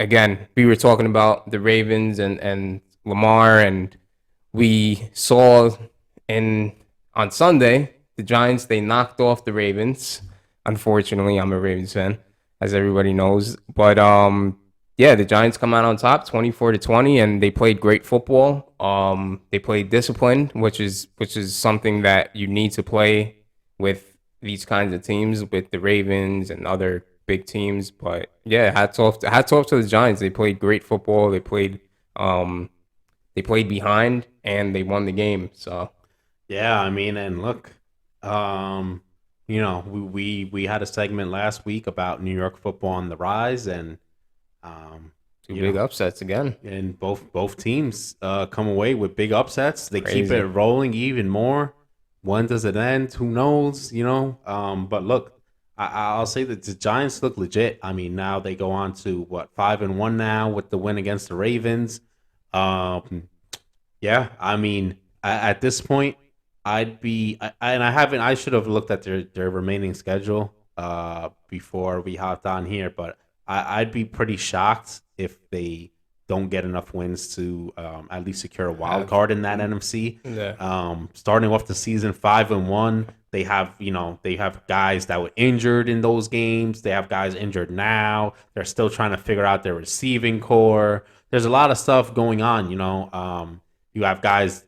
again, we were talking about the Ravens and Lamar, and we saw in on Sunday the Giants, they knocked off the Ravens. Unfortunately, I'm a Ravens fan, as everybody knows. But yeah, the Giants come out on top, 24-20, and they played great football. They played disciplined, which is something that you need to play with these kinds of teams, with the Ravens and other big teams. But yeah, hats off to the Giants. They played great football. Um they played behind and they won the game. So Yeah, I mean, and look, um, we had a segment last week about New York football on the rise, and um, two you big know, upsets again. and both teams come away with big upsets. They keep it Crazy. rolling even more. When does it end? Who knows? But look, I'll say that the Giants look legit. I mean, now they go on to what 5-1 now with the win against the Ravens. Um, yeah, I mean, at this point, and I haven't. I should have looked at their remaining schedule before we hopped on here, but I'd be pretty shocked if they don't get enough wins to at least secure a wild Have card in that NFC. yeah. Starting off the season 5-1, they have guys that were injured in those games. They have guys injured now. They're still trying to figure out their receiving core. There's a lot of stuff going on. You have guys,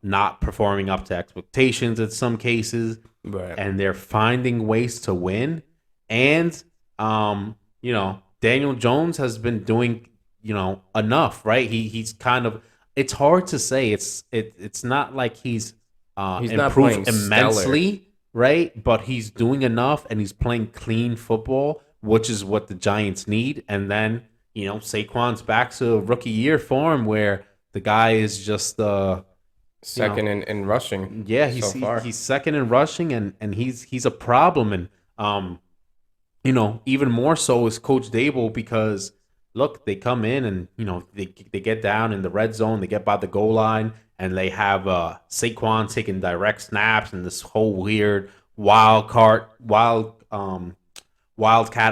not performing up to expectations in some cases, Right. and they're finding ways to win. And Daniel Jones has been doing, enough, right? He's kind of. It's hard to say. It's not like he's He's not improved playing stellar. immensely, right? But he's doing enough, and he's playing clean football, which is what the Giants need. And then Saquon's back to rookie year form where the guy is just you know Second in rushing yeah, so far. he's second in rushing, and he's a problem. And even more so is Coach Dable, because look, they come in and they get down in the red zone, they get by the goal line, and they have Saquon taking direct snaps and this whole weird wildcat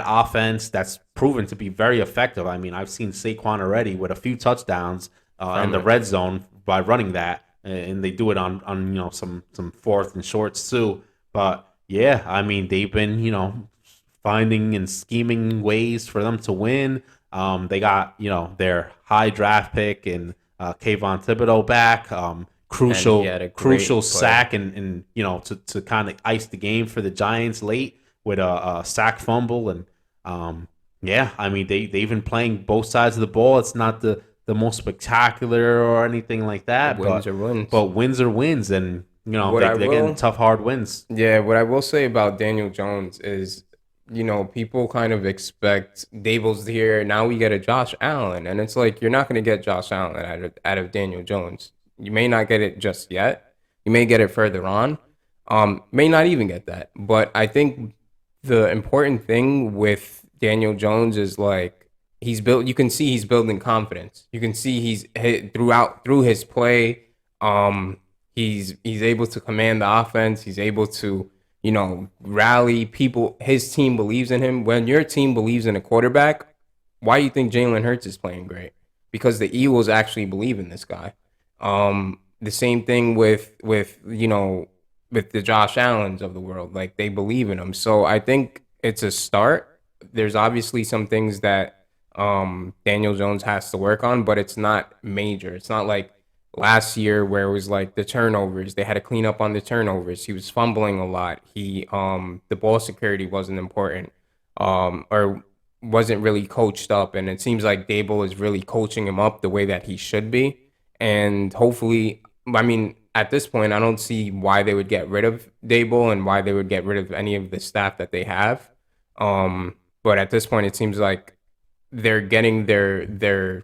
offense that's proven to be very effective. I mean, I've seen Saquon already with a few touchdowns in From the it. red zone by running that, and they do it on some fourth and shorts too. But yeah, I mean, they've been finding and scheming ways for them to win. They got their high draft pick and Kayvon Thibodeau back. And he Crucial had a crucial great play. sack, and to kind of ice the game for the Giants late with a sack fumble. And yeah, I mean, they've been playing both sides of the ball. It's not the most spectacular or anything like But that, wins but are wins. wins are wins. And What I they're getting will tough, hard wins. Yeah, what I will say about Daniel Jones is, people kind of expect Dable's here. Now we get a Josh Allen, and it's like you're not going to get Josh Allen out of Daniel Jones. You may not get it just yet. You may get it further on. May not even get that. But I think the important thing with Daniel Jones is like he's built. You can see he's building confidence. You can see through his play. He's able to command the offense. He's able to rally people. His team believes in him. When your team believes in a quarterback, why do you think Jalen Hurts is playing great? Because the Eagles actually believe in this guy. The same thing with the Josh Allens of the world. Like they believe in him. So I think it's a start. There's obviously some things that Daniel Jones has to work on, but it's not major. It's not like last year where it was like the turnovers. They had to clean up on the turnovers. He was fumbling a lot. The ball security wasn't important. Or wasn't really coached up, and it seems like Dable is really coaching him up the way that he should be. And hopefully, I mean, at this point, I don't see why they would get rid of Dable and why they would get rid of any of the staff that they have. But at this point, it seems like they're getting their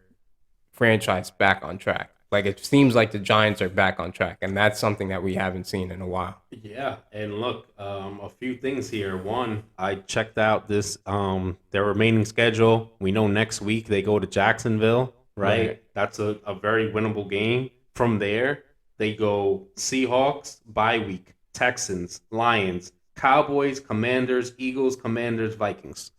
franchise back on track. Like it seems like the Giants are back on track, and that's something that we haven't seen in a while. Yeah, and look, a few things here. One, I checked out this their remaining schedule. We know next week they go to Jacksonville, Right. right? That's a very winnable game. From there, they go Seahawks, bye week, Texans, Lions, Cowboys, Commanders, Eagles, Commanders, Vikings.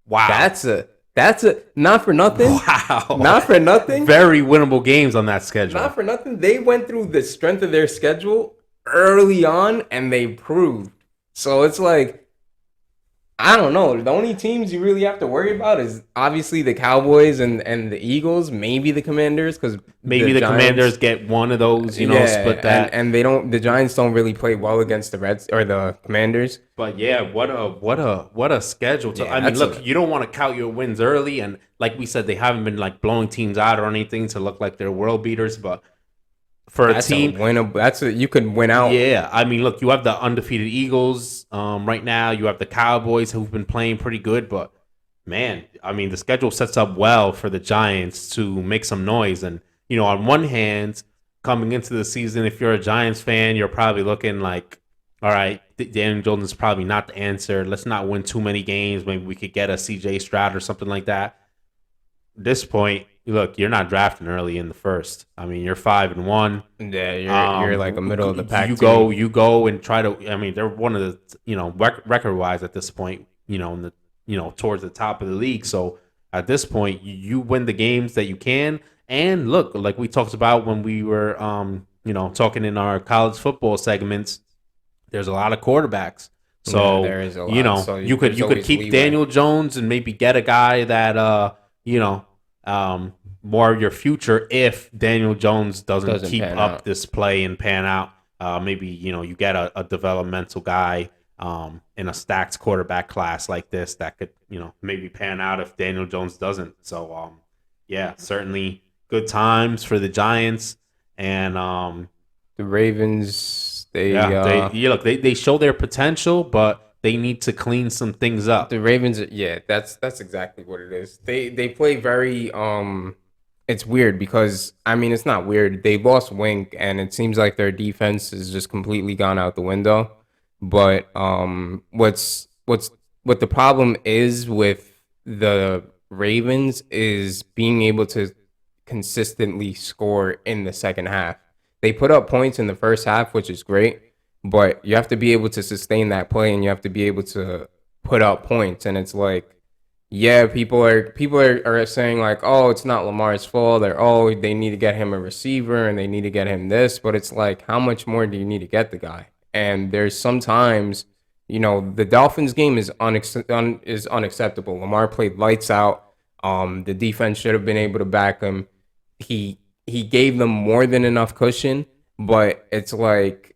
Wow. That's a That's a not for nothing. Wow. Not for nothing. Very winnable games on that schedule. Not for nothing. They went through the strength of their schedule early on, and they proved. So it's like, I don't know. The only teams you really have to worry about is obviously the Cowboys and the Eagles, maybe the Commanders, because Maybe the Giants, Commanders get one of those, split that. and they don't. The Giants don't really play well against the Reds or the Commanders. But yeah, what a schedule. Yeah, I mean, that's look, you don't want to count your wins early, and like we said, they haven't been like blowing teams out or anything to look like they're world beaters. But for a team, you could win out. yeah, I mean, look, you have the undefeated Eagles right now. You have the Cowboys who've been playing pretty good, but man, I mean, the schedule sets up well for the Giants to make some noise. And on one hand, coming into the season, if you're a Giants fan, you're probably looking like, all right, Daniel Jones is probably not the answer. Let's not win too many games. Maybe we could get a CJ Stroud or something like that. At this point, look, you're not drafting early in the first. I mean, you're 5-1. Yeah, you're like a middle of the pack. You go and try to. I mean, they're one of the record wise at this point. In the towards the top of the league. So at this point, you win the games that you can. And look, like we talked about when we were talking in our college football segments, there's a lot of quarterbacks. So there is a lot. So you could keep leeway. Daniel Jones and maybe get a guy that more of your future if Daniel Jones doesn't keep pan up out. this play and pan out. Maybe you get a developmental guy in a stacked quarterback class like this that could maybe pan out if Daniel Jones doesn't. So yeah, certainly good times for the Giants and The Ravens. They show their potential, but they need to clean some things up. The Ravens, yeah, that's exactly what it is. They play very it's weird because I mean it's not weird. They lost Wink and it seems like their defense has just completely gone out the window. But what the problem is with the Ravens is being able to consistently score in the second half. They put up points in the first half, which is great, but you have to be able to sustain that play and you have to be able to put up points. And it's like, yeah, people are saying like, oh, it's not Lamar's fault, or they need to get him a receiver and they need to get him this, but it's like, how much more do you need to get the guy? And there's sometimes, the Dolphins game is unacceptable. Lamar played lights out. The defense should have been able to back him. He gave them more than enough cushion, but it's like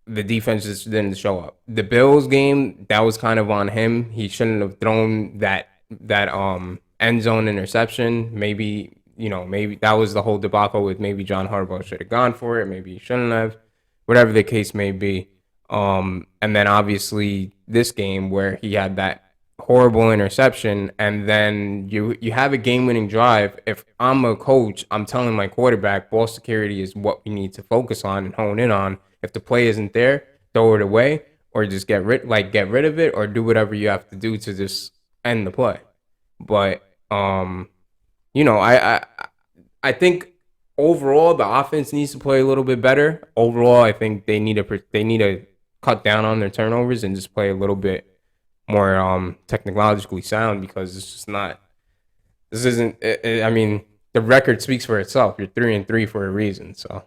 the defense just didn't show up. The Bills game, that was kind of on him. He shouldn't have thrown that end zone interception. Maybe that was the whole debacle with maybe John Harbaugh should have gone for it. Maybe he shouldn't have. Whatever the case may be. And then obviously this game where he had that horrible interception, and then you have a game-winning drive. If I'm a coach, I'm telling my quarterback ball security is what we need to focus on and hone in on. If the play isn't there, throw it away or just get rid of it or do whatever you have to do to just end the play. But I think overall the offense needs to play a little bit better. Overall, I think they need to cut down on their turnovers and just play a little bit more technologically sound, because it's just not. This isn't. I mean, the record speaks for itself. You're 3-3 for a reason. So